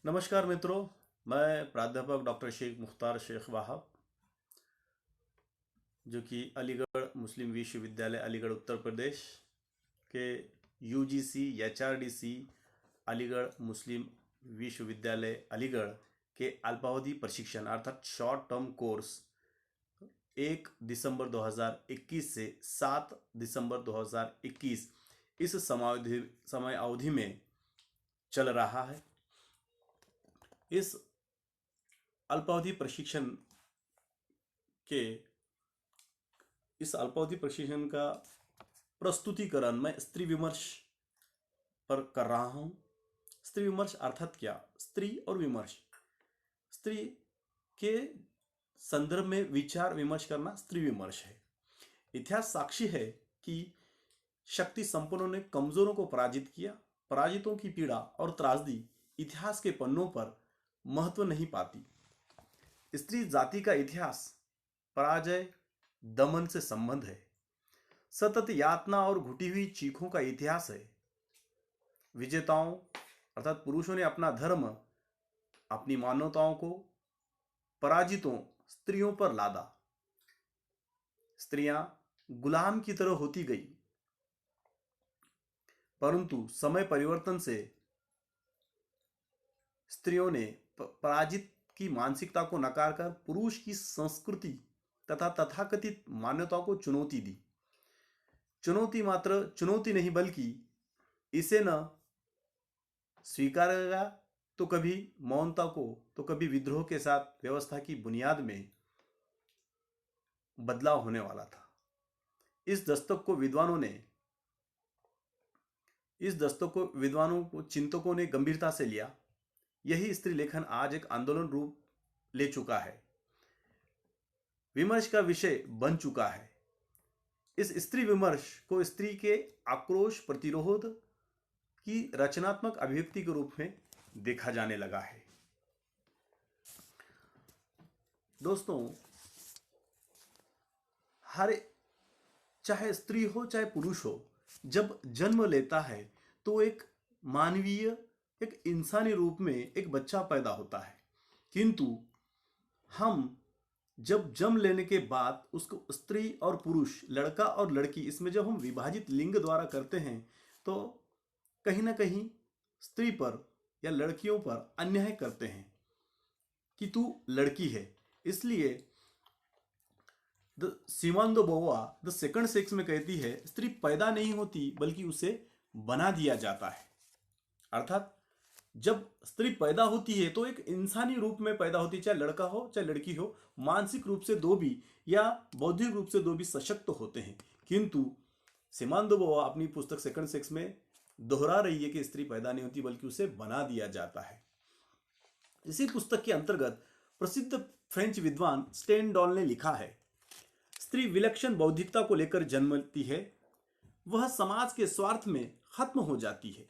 नमस्कार मित्रों। मैं प्राध्यापक डॉक्टर शेख मुख्तार शेख वाहब, जो कि अलीगढ़ मुस्लिम विश्वविद्यालय अलीगढ़ उत्तर प्रदेश के यूजीसी एचआरडीसी अलीगढ़ मुस्लिम विश्वविद्यालय अलीगढ़ के अल्पावधि प्रशिक्षण अर्थात शॉर्ट टर्म कोर्स 1 दिसंबर 2021 से 7 दिसंबर 2021 इस समय अवधि में चल रहा है। इस अल्पावधि प्रशिक्षण के इस अल्पावधि प्रशिक्षण का प्रस्तुतिकरण मैं स्त्री विमर्श पर कर रहा हूं। स्त्री विमर्श अर्थात क्या? स्त्री और विमर्श, स्त्री के संदर्भ में विचार विमर्श करना स्त्री विमर्श है। इतिहास साक्षी है कि शक्ति संपन्नों ने कमजोरों को पराजित किया। पराजितों की पीड़ा और त्रासदी इतिहास के पन्नों पर महत्व नहीं पाती। स्त्री जाति का इतिहास पराजय दमन से संबंध है। सतत यातना और घुटी हुई चीखों का इतिहास है। विजेताओं अर्थात पुरुषों ने अपना धर्म, अपनी मान्यताओं को पराजितों स्त्रियों पर लादा। स्त्रियां गुलाम की तरह होती गई, परंतु समय परिवर्तन से स्त्रियों ने पराजित की मानसिकता को नकार कर पुरुष की संस्कृति तथा तथाकथित मान्यताओं को चुनौती दी। चुनौती मात्र चुनौती नहीं, बल्कि इसे न स्वीकारेगा तो कभी मौनता को, तो कभी विद्रोह के साथ व्यवस्था की बुनियाद में बदलाव होने वाला था। इस दस्तक को विद्वानों को चिंतकों ने गंभीरता से लिया। यही स्त्री लेखन आज एक आंदोलन रूप ले चुका है, विमर्श का विषय बन चुका है। इस स्त्री विमर्श को स्त्री के आक्रोश प्रतिरोध की रचनात्मक अभिव्यक्ति के रूप में देखा जाने लगा है। दोस्तों, हर चाहे स्त्री हो चाहे पुरुष हो, जब जन्म लेता है तो एक मानवीय, एक इंसानी रूप में एक बच्चा पैदा होता है। किंतु हम जब जन्म लेने के बाद उसको स्त्री और पुरुष, लड़का और लड़की, इसमें जब हम विभाजित लिंग द्वारा करते हैं तो कहीं ना कहीं स्त्री पर या लड़कियों पर अन्याय करते हैं कि तू लड़की है। इसलिए Simone de Beauvoir the second sex में कहती है, स्त्री पैदा नहीं होती बल्कि उसे बना दिया जाता है। अर्थात जब स्त्री पैदा होती है तो एक इंसानी रूप में पैदा होती है, चाहे लड़का हो चाहे लड़की हो। मानसिक रूप से दो भी या बौद्धिक रूप से दो भी सशक्त होते हैं। किंतु सिमोन दे बोवेर अपनी पुस्तक सेकंड सेक्स में दोहरा रही है कि स्त्री पैदा नहीं होती बल्कि उसे बना दिया जाता है। इसी पुस्तक के अंतर्गत प्रसिद्ध फ्रेंच विद्वान स्टेनडॉल ने लिखा है, स्त्री विलक्षण बौद्धिकता को लेकर जन्मती है, वह समाज के स्वार्थ में खत्म हो जाती है।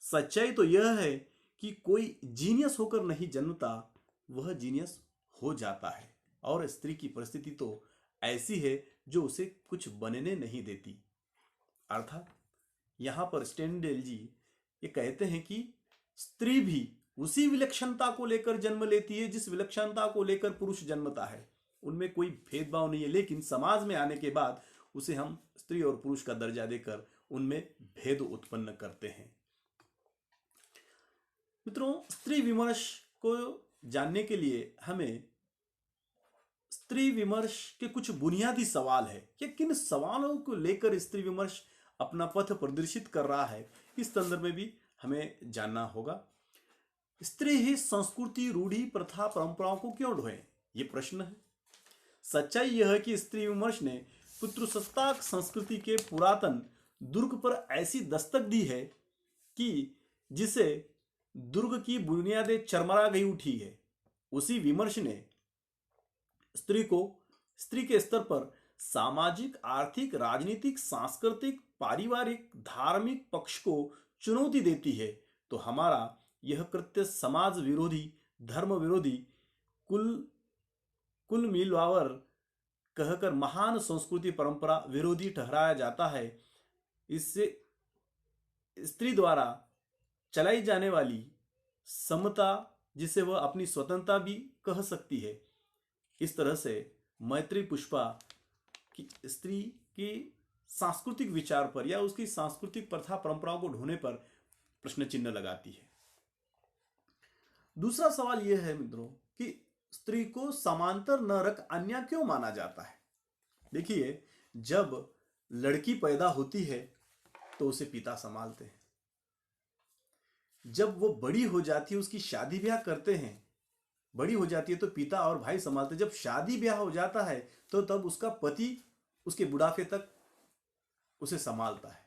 सच्चाई तो यह है कि कोई जीनियस होकर नहीं जन्मता, वह जीनियस हो जाता है। और स्त्री की परिस्थिति तो ऐसी है जो उसे कुछ बनने नहीं देती। अर्थात यहां पर स्टेनडेल जी ये कहते हैं कि स्त्री भी उसी विलक्षणता को लेकर जन्म लेती है जिस विलक्षणता को लेकर पुरुष जन्मता है। उनमें कोई भेदभाव नहीं है, लेकिन समाज में आने के बाद उसे हम स्त्री और पुरुष का दर्जा देकर उनमें भेद उत्पन्न करते हैं। मित्रों, स्त्री विमर्श को जानने के लिए हमें स्त्री विमर्श के कुछ बुनियादी सवाल है कि किन सवालों को लेकर स्त्री विमर्श अपना पथ प्रदर्शित कर रहा है, इस संदर्भ में भी हमें जानना होगा। स्त्री ही संस्कृति, रूढ़ी, प्रथा, परंपराओं को क्यों ढोए, ये प्रश्न है। सच्चाई यह है कि स्त्री विमर्श ने पितृसत्ताक संस्कृति के पुरातन दुर्ग पर ऐसी दस्तक दी है कि जिसे दुर्ग की बुनियादें चरमरा गई उठी है। उसी विमर्श ने स्त्री के स्तर पर सामाजिक, आर्थिक, राजनीतिक, सांस्कृतिक, पारिवारिक, धार्मिक पक्ष को चुनौती देती है। तो हमारा यह कृत्य समाज विरोधी, धर्म विरोधी, कुल मिलावर कहकर महान संस्कृति परंपरा विरोधी ठहराया जाता है। इससे स्त्री द्वारा चलाई जाने वाली समता जिसे वह अपनी स्वतंत्रता भी कह सकती है। इस तरह से मैत्री पुष्पा की स्त्री की सांस्कृतिक विचार पर या उसकी सांस्कृतिक प्रथा परंपराओं को ढोने पर प्रश्न चिन्ह लगाती है। दूसरा सवाल यह है मित्रों कि स्त्री को समांतर न रख अन्य क्यों माना जाता है। देखिए, जब लड़की पैदा होती है तो उसे पिता संभालते हैं, जब वो बड़ी हो जाती है उसकी शादी ब्याह करते हैं, बड़ी हो जाती है तो पिता और भाई संभालते हैं। जब शादी ब्याह हो जाता है तो तब उसका पति उसके बुढ़ापे तक उसे संभालता है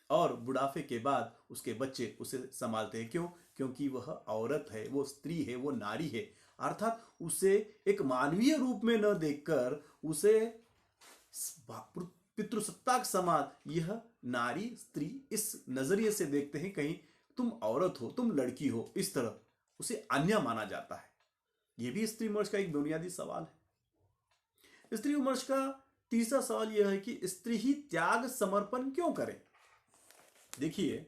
और बुढ़ापे के बाद उसके बच्चे उसे संभालते हैं। क्यों? क्योंकि वह औरत है, वो स्त्री है, वो नारी है। अर्थात उसे एक मानवीय रूप में न देखकर उसे पितृसत्ताक समाज यह नारी स्त्री इस नजरिए से देखते हैं, कहीं तुम औरत हो, तुम लड़की हो, इस तरह उसे अन्य माना जाता है। यह भी स्त्री विमर्श का एक बुनियादी सवाल है। स्त्री विमर्श का तीसरा सवाल यह है कि स्त्री ही त्याग समर्पण क्यों करे। देखिए,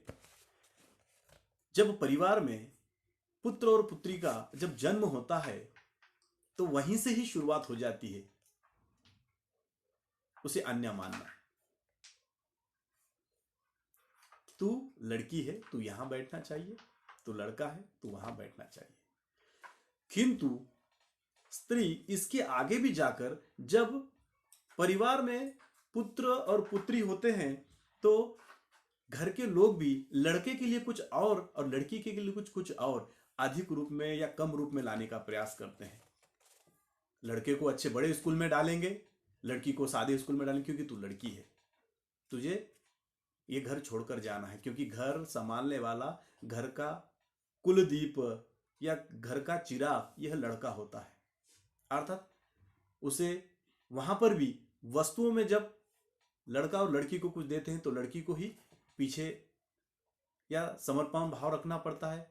जब परिवार में पुत्र और पुत्री का जब जन्म होता है तो वहीं से ही शुरुआत हो जाती है उसे अन्य मानना। तू लड़की है, तू यहां बैठना चाहिए, तू लड़का है, तू वहां बैठना चाहिए। किंतु स्त्री इसके आगे भी जाकर जब परिवार में पुत्र और पुत्री होते हैं तो घर के लोग भी लड़के के लिए कुछ और लड़की के लिए कुछ और अधिक रूप में या कम रूप में लाने का प्रयास करते हैं। लड़के को अच्छे बड़े स्कूल में डालेंगे, लड़की को सादे स्कूल में डालेंगे, क्योंकि तू लड़की है, तुझे ये घर छोड़कर जाना है, क्योंकि घर संभालने वाला, घर का कुलदीप या घर का चिराग यह लड़का होता है। अर्थात उसे वहां पर भी वस्तुओं में जब लड़का और लड़की को कुछ देते हैं तो लड़की को ही पीछे या समर्पण भाव रखना पड़ता है,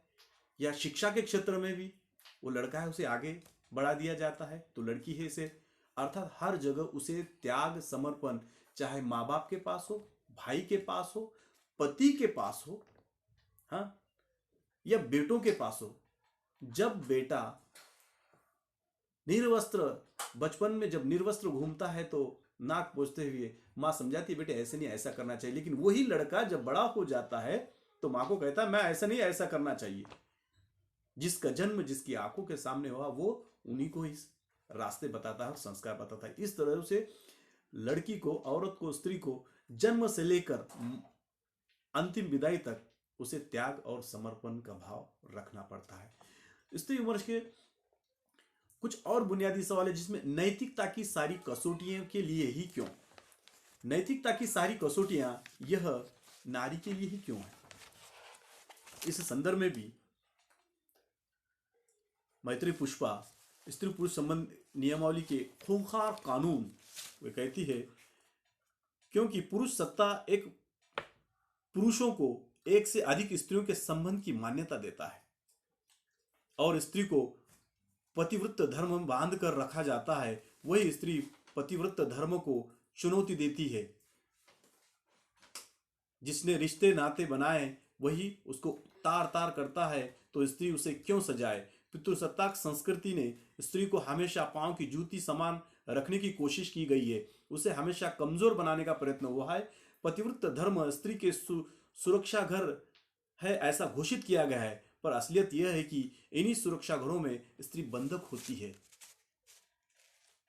या शिक्षा के क्षेत्र में भी वो लड़का है उसे आगे बढ़ा दिया जाता है तो लड़की है इसे। अर्थात हर जगह उसे त्याग समर्पण, चाहे माँ बाप के पास हो, भाई के पास हो, पति के पास हो, हाँ, या बेटों के पास हो। जब बेटा निर्वस्त्र, बचपन में जब निर्वस्त्र घूमता है तो नाक पोंछते हुए मां समझाती है बेटे ऐसे नहीं, ऐसा करना चाहिए, लेकिन वही लड़का जब बड़ा हो जाता है तो मां को कहता है मैं ऐसा नहीं, ऐसा करना चाहिए। जिसका जन्म जिसकी आंखों के सामने हुआ वो उन्हीं को इस रास्ते बताता है और संस्कार बताता है। इस तरह से लड़की को, औरत को, स्त्री को जन्म से लेकर अंतिम विदाई तक उसे त्याग और समर्पण का भाव रखना पड़ता है। स्त्री विमर्श के कुछ और बुनियादी सवाल है जिसमें नैतिकता की सारी कसौटियों के लिए ही क्यों, नैतिकता की सारी कसौटियां यह नारी के लिए ही क्यों है। इस संदर्भ में भी मैत्री पुष्पा स्त्री पुरुष संबंध नियमावली के खूंखार कानून वे कहती है क्योंकि पुरुष सत्ता एक पुरुषों को एक से अधिक स्त्रियों के संबंध की मान्यता देता है और स्त्री को पतिव्रत धर्म में बांध कर रखा जाता है, वही स्त्री पतिव्रत धर्म को चुनौती देती है। जिसने रिश्ते नाते बनाए वही उसको तार तार करता है तो स्त्री उसे क्यों सजाए। पितृसत्ताक संस्कृति ने स्त्री को हमेशा पांव की जूती समान रखने की कोशिश की गई है, उसे हमेशा कमजोर बनाने का प्रयत्न हुआ है। पतिव्रत धर्म स्त्री के सुरक्षा घर है ऐसा घोषित किया गया है, पर असलियत यह है कि इन्हीं सुरक्षा घरों में स्त्री बंधक होती है,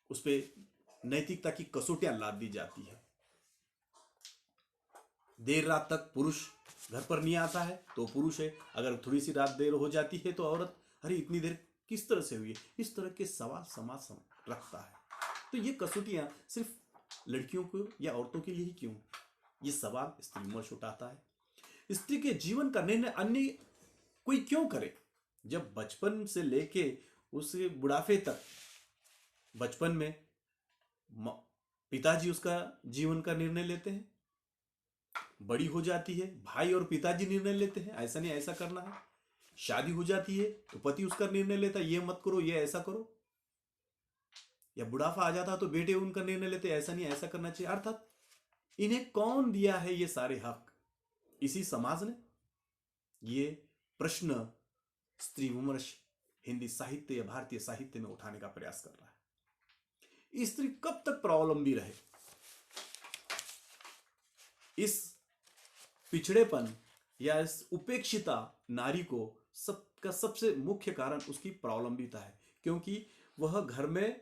उस पर नैतिकता की कसौटियां लाद दी जाती है। देर रात तक पुरुष घर पर नहीं आता है तो पुरुष है, अगर थोड़ी सी रात देर हो जाती है तो औरत, अरे इतनी देर किस तरह से हुई है। इस तरह के सवाल समाज रखता है। तो ये कसौटियां सिर्फ लड़कियों को या औरतों के लिए ही क्यों, ये सवाल स्त्री विमर्श उठाता है। स्त्री के जीवन का निर्णय अन्य कोई क्यों करे। जब बचपन से लेके उसके बुढ़ापे तक, बचपन में पिताजी उसका जीवन का निर्णय लेते हैं, बड़ी हो जाती है भाई और पिताजी निर्णय लेते हैं ऐसा नहीं ऐसा करना है, शादी हो जाती है तो पति उसका निर्णय लेता है ये मत करो ये ऐसा करो, या बुढ़ापा आ जाता है तो बेटे उनका निर्णय लेते ऐसा नहीं ऐसा करना चाहिए। अर्थात इन्हें कौन दिया है ये सारे हक, इसी समाज ने। ये प्रश्न स्त्री विमर्श हिंदी साहित्य या भारतीय साहित्य में उठाने का प्रयास कर रहा है। स्त्री कब तक स्वावलंबी रहे, इस पिछड़ेपन या इस उपेक्षिता नारी को सबका सबसे मुख्य कारण उसकी स्वावलंबिता है, क्योंकि वह घर में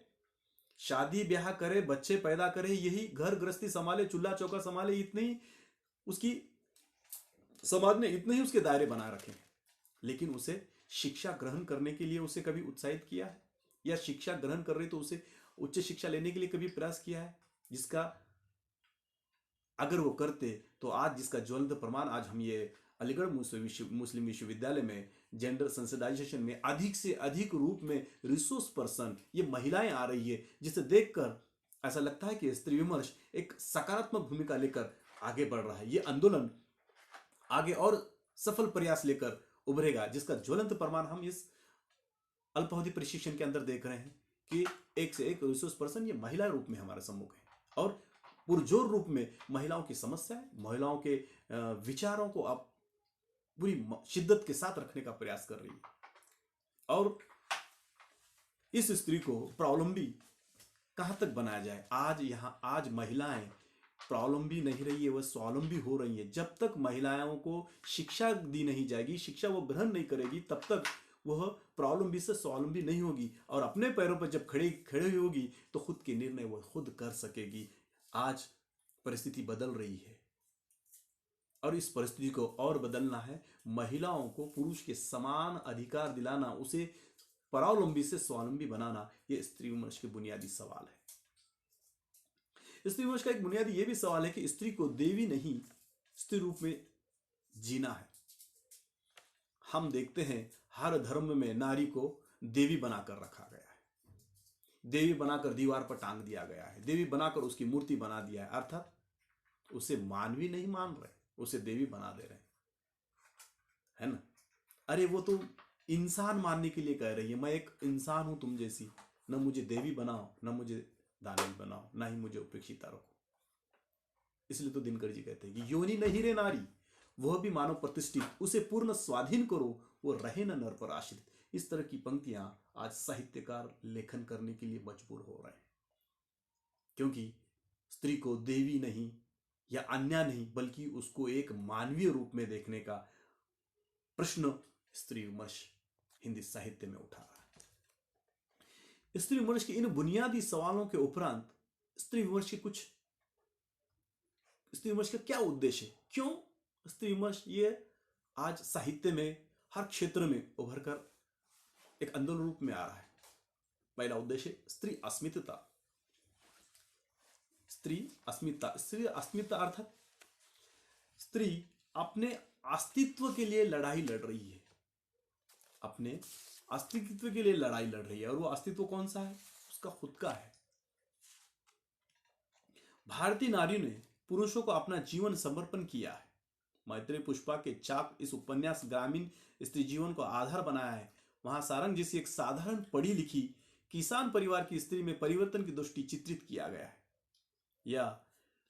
शादी ब्याह करे, बच्चे पैदा करे, यही घर गृहस्थी संभाले, चूल्हा चौका संभाले, इतने ही उसकी समाज ने इतने ही उसके दायरे बना रखे हैं। लेकिन उसे शिक्षा ग्रहण करने के लिए उसे कभी उत्साहित किया है, या शिक्षा ग्रहण कर रही तो उसे उच्च शिक्षा लेने के लिए कभी प्रयास किया है, जिसका अगर वो करते तो आज जिसका ज्वलंत प्रमाण आज हम ये अलीगढ़ मुस्लिम विश्वविद्यालय में जेंडर सेंसिटाइजेशन में अधिक से अधिक रूप में रिसोर्स पर्सन ये महिलाएं आ रही है, जिसे देखकर ऐसा लगता है कि स्त्री विमर्श एक सकारात्मक भूमिका लेकर आगे बढ़ रहा है। ये आंदोलन आगे और सफल प्रयास लेकर उभरेगा, जिसका ज्वलंत प्रमाण हम इस अल्पावधि प्रशिक्षण के अंदर देख रहे हैं कि एक से एक रिसोर्स पर्सन ये महिला रूप में हमारे सम्मुख है और पुरजोर रूप में महिलाओं की समस्याएं, महिलाओं के विचारों को आप पूरी शिद्दत के साथ रखने का प्रयास कर रही है। और इस स्त्री को स्वावलंबी कहां तक बनाया जाए। आज महिलाएं स्वावलंबी नहीं रही है, वह स्वावलंबी हो रही है। जब तक महिलाओं को शिक्षा दी नहीं जाएगी, शिक्षा वो ग्रहण नहीं करेगी, तब तक वह स्वावलंबी से स्वावलंबी नहीं होगी और अपने पैरों पर जब खड़े होगी तो खुद के निर्णय वह खुद कर सकेगी। आज परिस्थिति बदल रही है और इस परिस्थिति को और बदलना है। महिलाओं को पुरुष के समान अधिकार दिलाना, उसे स्वावलंबी से स्वावलंबी बनाना, यह स्त्री विमर्श के बुनियादी सवाल है। स्त्री विमर्श का एक बुनियादी यह भी सवाल है कि स्त्री को देवी नहीं स्त्री रूप में जीना है। हम देखते हैं हर धर्म में नारी को देवी बनाकर रखा गया है, देवी बनाकर दीवार पर टांग दिया गया है, देवी बनाकर उसकी मूर्ति बना दिया है, अर्थात उसे मानवी नहीं मान रहे, उसे देवी बना दे रहे है ना। अरे वो तो इंसान मानने के लिए कह रही है, मैं एक इंसान हूं तुम जैसी, न मुझे देवी बनाओ, न मुझे दानवी बनाओ, ना ही मुझे उपेक्षिता रखो। इसलिए तो दिनकर जी कहते हैं कि योनि नहीं रे नारी, वह भी मानव प्रतिष्ठित, उसे पूर्ण स्वाधीन करो, वो रहे न नर पर आश्रित। इस तरह की पंक्तियां आज साहित्यकार लेखन करने के लिए मजबूर हो रहे हैं, क्योंकि स्त्री को देवी नहीं या अन्य नहीं, बल्कि उसको एक मानवीय रूप में देखने का प्रश्न स्त्री विमर्श हिंदी साहित्य में उठा रहा है। स्त्री विमर्श के इन बुनियादी सवालों के उपरांत स्त्री विमर्श का क्या उद्देश्य है, क्यों स्त्री विमर्श ये आज साहित्य में हर क्षेत्र में उभर कर एक आंदोलन रूप में आ रहा है। पहला उद्देश्य स्त्री अस्मिता। स्त्री अस्मिता अर्थात स्त्री अपने अस्तित्व के लिए लड़ाई लड़ रही है, अपने अस्तित्व के लिए लड़ाई लड़ रही है। और वो अस्तित्व कौन सा है, उसका खुद का है। भारतीय नारियों ने पुरुषों को अपना जीवन समर्पण किया है। मैत्रेयी पुष्पा के चाप इस उपन्यास ग्रामीण स्त्री जीवन को आधार बनाया है। वहां सारंग जैसी एक साधारण पढ़ी लिखी किसान परिवार की स्त्री में परिवर्तन की दृष्टि चित्रित किया गया है। या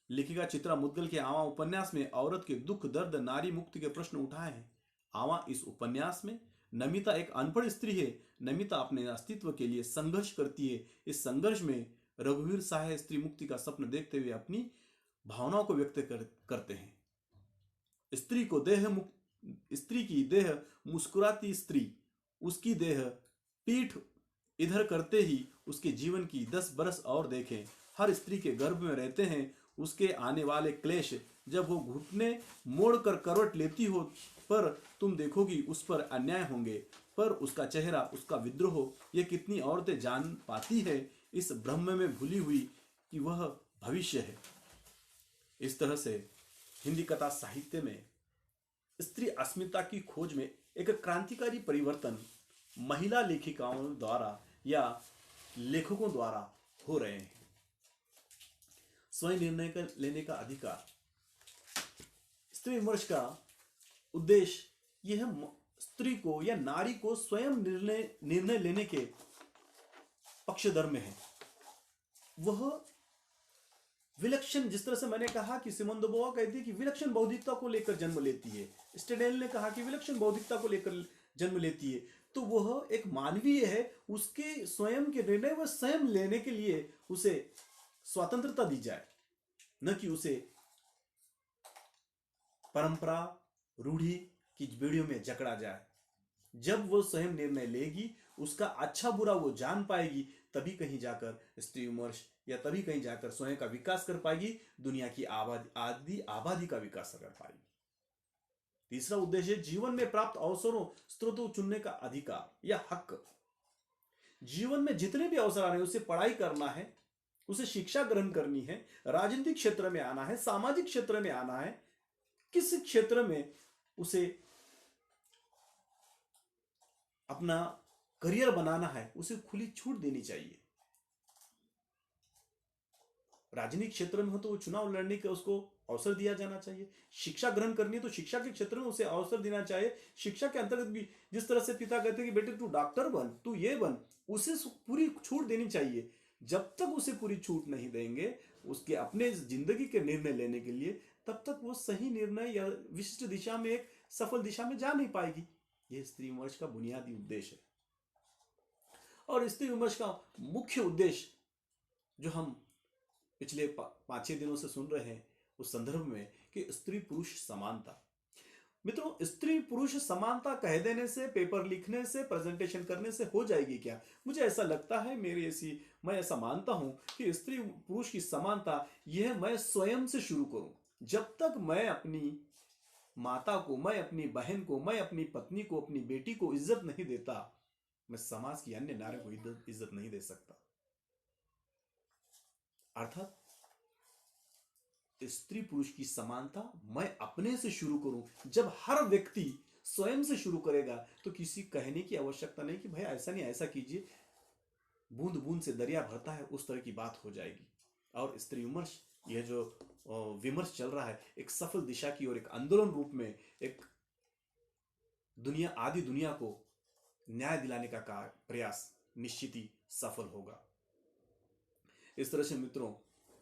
लेखिका चित्रा मुद्गल के आवा उपन्यास में औरत के दुख दर्द नारी मुक्ति के प्रश्न उठाए हैं। आवा इस उपन्यास में नमिता एक अनपढ़ स्त्री है। नमिता अपने अस्तित्व के लिए संघर्ष करती है। इस संघर्ष में रघुवीर साह स्त्री मुक्ति का स्वप्न देखते हुए अपनी भावनाओं को व्यक्त करते हैं। स्त्री की देह मुस्कुराती स्त्री, उसकी देह पीठ इधर करते ही उसके जीवन की 10 बरस और देखें। हर स्त्री के गर्भ में रहते हैं उसके आने वाले क्लेश। जब वो घुटने मोड़कर करवट लेती हो, पर तुम देखोगी उस पर अन्याय होंगे, पर उसका चेहरा, उसका विद्रोह, ये कितनी औरतें जान पाती है इस ब्रह्म में भूली हुई कि वह भविष्य है। इस तरह से हिंदी कथा साहित्य में स्त्री अस्मिता की खोज में एक क्रांतिकारी परिवर्तन महिला लेखिकाओं द्वारा या लेखकों द्वारा हो रहे हैं। स्वयं निर्णय लेने का अधिकार। स्त्री विमर्श का उद्देश्य यह स्त्री को या नारी को स्वयं निर्णय लेने के पक्षधर में है। वह विलक्षण, जिस तरह से मैंने कहा कि सिमोन दे कहती है कि विलक्षण बौद्धिकता को लेकर जन्म लेती है, स्टेडेल ने कहा कि विलक्षण बौद्धिकता को लेकर जन्म लेती है तो वह एक मानवीय है, उसके स्वयं के निर्णय वह स्वयं लेने के लिए उसे स्वतंत्रता दी जाए, न कि उसे परंपरा रूढ़ी की बेड़ियों में जकड़ा जाए। जब वो स्वयं निर्णय लेगी, उसका अच्छा बुरा वो जान पाएगी, तभी कहीं जाकर स्त्री विमर्श या तभी कहीं जाकर स्वयं का विकास कर पाएगी, दुनिया की आबादी का विकास कर पाएगी। तीसरा उद्देश्य, जीवन में प्राप्त अवसरों स्रोतों चुनने का अधिकार या हक। जीवन में जितने भी अवसर आ रहे हैं, उसे पढ़ाई करना है, उसे शिक्षा ग्रहण करनी है, राजनीतिक क्षेत्र में आना है, सामाजिक क्षेत्र में आना है, किस क्षेत्र में उसे अपना करियर बनाना है, उसे खुली छूट देनी चाहिए। राजनीतिक क्षेत्र में हो तो वो चुनाव लड़ने का उसको अवसर दिया जाना चाहिए। शिक्षा ग्रहण करनी है तो शिक्षा के क्षेत्र में उसे अवसर देना चाहिए। शिक्षा के अंतर्गत भी जिस तरह से पिता कहते हैं कि बेटे तू डॉक्टर बन, तू ये बन, उसे पूरी छूट देनी चाहिए। जब तक उसे पूरी छूट नहीं देंगे उसके अपने जिंदगी के निर्णय लेने के लिए, तब तक वो सही निर्णय या विशिष्ट दिशा में, एक सफल दिशा में जा नहीं पाएगी। यह स्त्री विमर्श का बुनियादी उद्देश्य है। और स्त्री विमर्श का मुख्य उद्देश्य जो हम पिछले 5-6 दिनों से सुन रहे हैं उस संदर्भ में कि स्त्री पुरुष समानता। मित्रों, स्त्री पुरुष समानता कह देने से, पेपर लिखने से, प्रेजेंटेशन करने से हो जाएगी क्या? मुझे ऐसा लगता है, मैं ऐसा मानता हूं कि स्त्री पुरुष की समानता यह मैं स्वयं से शुरू करूं। जब तक मैं अपनी माता को, मैं अपनी बहन को, मैं अपनी पत्नी को, अपनी बेटी को इज्जत नहीं देता, मैं समाज की अन्य नारियों को इज्जत नहीं दे सकता। अर्थात स्त्री पुरुष की समानता मैं अपने से शुरू करूं। जब हर व्यक्ति स्वयं से शुरू करेगा तो किसी कहने की आवश्यकता नहीं कि भाई ऐसा नहीं, ऐसा कीजिए, बूंद बूंद से दरिया भरता है, उस तरह की बात हो जाएगी। और स्त्री विमर्श, यह जो विमर्श चल रहा है, एक सफल दिशा की ओर, एक आंदोलन रूप में, एक आदि दुनिया को न्याय दिलाने का प्रयास निश्चित ही सफल होगा। इस तरह से मित्रों,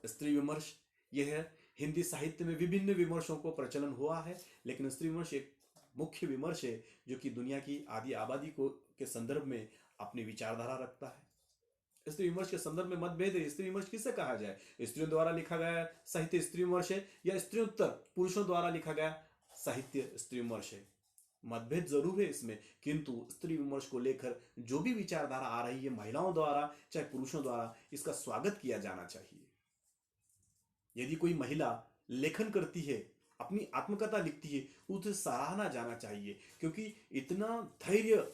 स्त्री विमर्श यह हिंदी साहित्य में विभिन्न विमर्शों को प्रचलन हुआ है, लेकिन स्त्री विमर्श एक मुख्य विमर्श है जो कि दुनिया की आदि आबादी को के संदर्भ में अपनी विचारधारा रखता है। स्त्री विमर्श के संदर्भ में मतभेद है। स्त्री विमर्श किसे कहा जाए? स्त्रियों द्वारा लिखा गया साहित्य स्त्री विमर्श है या स्त्रियोत्तर पुरुषों द्वारा लिखा गया साहित्य स्त्री विमर्श है? मतभेद जरूर है इसमें, किंतु स्त्री विमर्श को लेकर जो भी विचारधारा आ रही है, महिलाओं द्वारा चाहे पुरुषों द्वारा, इसका स्वागत किया जाना चाहिए। यदि कोई महिला लेखन करती है, अपनी आत्मकथा लिखती है, उसे सराहना जाना चाहिए, क्योंकि इतना धैर्य,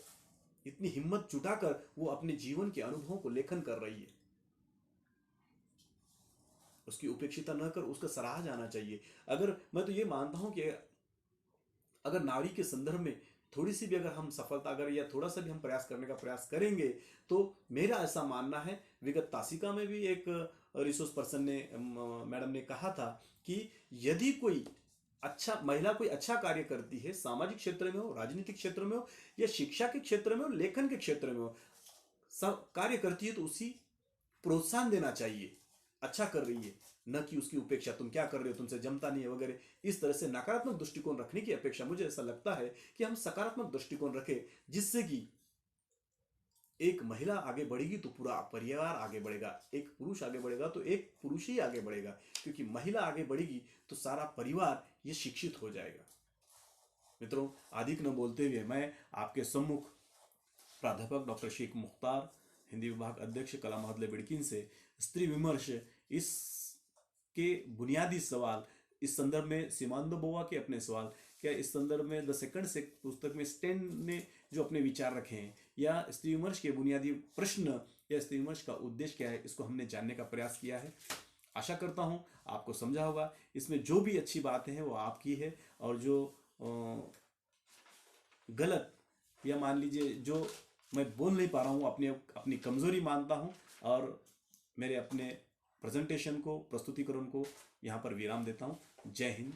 इतनी हिम्मत जुटाकर वो अपने जीवन के अनुभवों को लेखन कर रही है। उसकी उपेक्षिता न कर उसका सराहा जाना चाहिए। मैं तो ये मानता हूं कि अगर नारी के संदर्भ में थोड़ी सी भी अगर हम सफलता या थोड़ा सा भी हम प्रयास करने का प्रयास करेंगे, तो मेरा ऐसा मानना है, विगत तासिका में भी एक रिसोर्स पर्सन ने, मैडम ने कहा था कि यदि कोई महिला कोई अच्छा कार्य करती है, सामाजिक क्षेत्र में हो, राजनीतिक क्षेत्र में हो, या शिक्षा के क्षेत्र में हो, लेखन के क्षेत्र में हो, सब कार्य करती है तो उसी प्रोत्साहन देना चाहिए, अच्छा कर रही है, न कि उसकी उपेक्षा, तुम क्या कर रहे हो, तुमसे जमता नहीं है वगैरह। इस तरह से नकारात्मक दृष्टिकोण रखने की अपेक्षा मुझे ऐसा लगता है कि हम सकारात्मक दृष्टिकोण रखें, जिससे कि एक महिला आगे बढ़ेगी तो पूरा परिवार आगे बढ़ेगा, एक पुरुष आगे बढ़ेगा तो एक पुरुष ही आगे बढ़ेगा, क्योंकि महिला आगे बढ़ेगी तो सारा परिवार ये शिक्षित हो जाएगा। मित्रों, अधिक न बोलते हुए मैं आपके सम्मुख प्राध्यापक डॉक्टर शेख मुख्तार, हिंदी विभाग अध्यक्ष, कला महाविद्यालय बिडकीन से स्त्री विमर्श, इसके बुनियादी सवाल, इस संदर्भ में सीमांदो बोआ के अपने सवाल, क्या इस संदर्भ में द सेकंड पुस्तक में स्टेन ने जो अपने विचार रखे हैं, या स्त्री विमर्श के बुनियादी प्रश्न या स्त्री विमर्श का उद्देश्य क्या है, इसको हमने जानने का प्रयास किया है। आशा करता हूं आपको समझा होगा। इसमें जो भी अच्छी बातें हैं वो आपकी है, और जो गलत या मान लीजिए जो मैं बोल नहीं पा रहा हूँ, अपनी कमजोरी मानता हूँ, और मेरे अपने प्रेजेंटेशन को, प्रस्तुतिकरण को यहाँ पर विराम देता हूँ। जय हिंद,